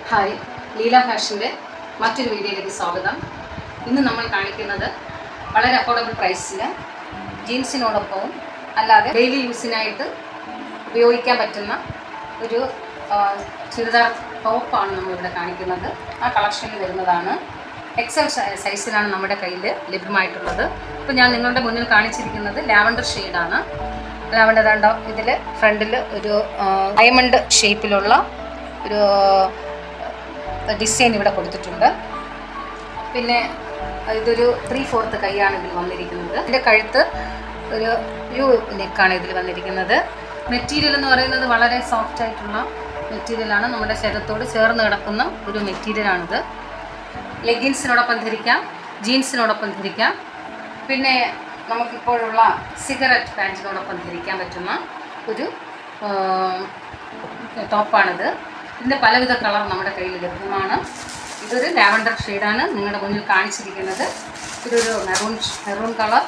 Hi, Leela ഫാഷൻ്റെ മറ്റൊരു വീഡിയോയിലേക്ക് സ്വാഗതം. ഇന്ന് നമ്മൾ കാണിക്കുന്നത് വളരെ അഫോർഡബിൾ പ്രൈസിൽ ജീൻസിനോടൊപ്പവും അല്ലാതെ ഡെയിലി യൂസിനായിട്ട് ഉപയോഗിക്കാൻ പറ്റുന്ന ഒരു ചുരിദാർ ടോപ്പാണ് നമ്മളിവിടെ കാണിക്കുന്നത്. ആ കളക്ഷനിൽ വരുന്നതാണ്. എക്സൽ സൈസിലാണ് നമ്മുടെ കയ്യിൽ ലഭ്യമായിട്ടുള്ളത്. ഇപ്പോൾ ഞാൻ നിങ്ങളുടെ മുന്നിൽ കാണിച്ചിരിക്കുന്നത് ലാവൻഡർ ഷെയ്ഡാണ്. ലാവൻഡർ രണ്ടോ ഇതിൽ ഫ്രണ്ടിൽ ഒരു ഡയമണ്ട് ഷേപ്പിലുള്ള ഒരു ഡിസൈൻ ഇവിടെ കൊടുത്തിട്ടുണ്ട്. പിന്നെ ഇതൊരു 3/4 കൈയാണ് ഇതിൽ വന്നിരിക്കുന്നത്. ഇതിൻ്റെ കഴുത്ത് ഒരു യു നെക്കാണ് ഇതിൽ വന്നിരിക്കുന്നത്. മെറ്റീരിയൽ എന്ന് പറയുന്നത് വളരെ സോഫ്റ്റ് ആയിട്ടുള്ള മെറ്റീരിയലാണ്. നമ്മുടെ ശരീരത്തോട് ചേർന്ന് കിടക്കുന്ന ഒരു മെറ്റീരിയലാണിത്. ലെഗിൻസിനോടൊപ്പം ധരിക്കാം, ജീൻസിനോടൊപ്പം ധരിക്കാം. പിന്നെ നമുക്കിപ്പോഴുള്ള സിഗരറ്റ് പാൻറ്റിനോടൊപ്പം ധരിക്കാൻ പറ്റുന്ന ഒരു ടോപ്പാണിത്. ഇതിൻ്റെ പലവിധ കളർ നമ്മുടെ കയ്യിൽ ലഭ്യമാണ്. ഇതൊരു ലാവൻഡർ ഷെയ്ഡാണ് നിങ്ങളുടെ മുന്നിൽ കാണിച്ചിരിക്കുന്നത്. ഇതൊരു മെറൂൺ കളർ,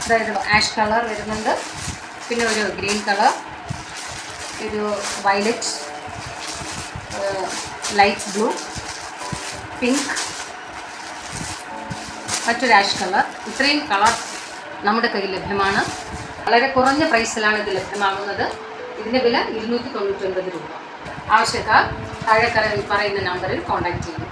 അതായത് ആഷ് കളർ വരുന്നുണ്ട്. പിന്നെ ഒരു ഗ്രീൻ കളർ, ഒരു വയലറ്റ്, ലൈറ്റ് ബ്ലൂ, പിങ്ക്, മറ്റൊരു ആഷ് കളർ. ഇത്രയും കളർ നമ്മുടെ കയ്യിൽ ലഭ്യമാണ്. വളരെ കുറഞ്ഞ പ്രൈസിലാണ് ഇത് ലഭ്യമാകുന്നത്. ഇതിൻ്റെ വില 299 രൂപ. ആവശ്യക്കാർ താഴെ പറയുന്ന നമ്പറിൽ കോൺടാക്റ്റ് ചെയ്യും.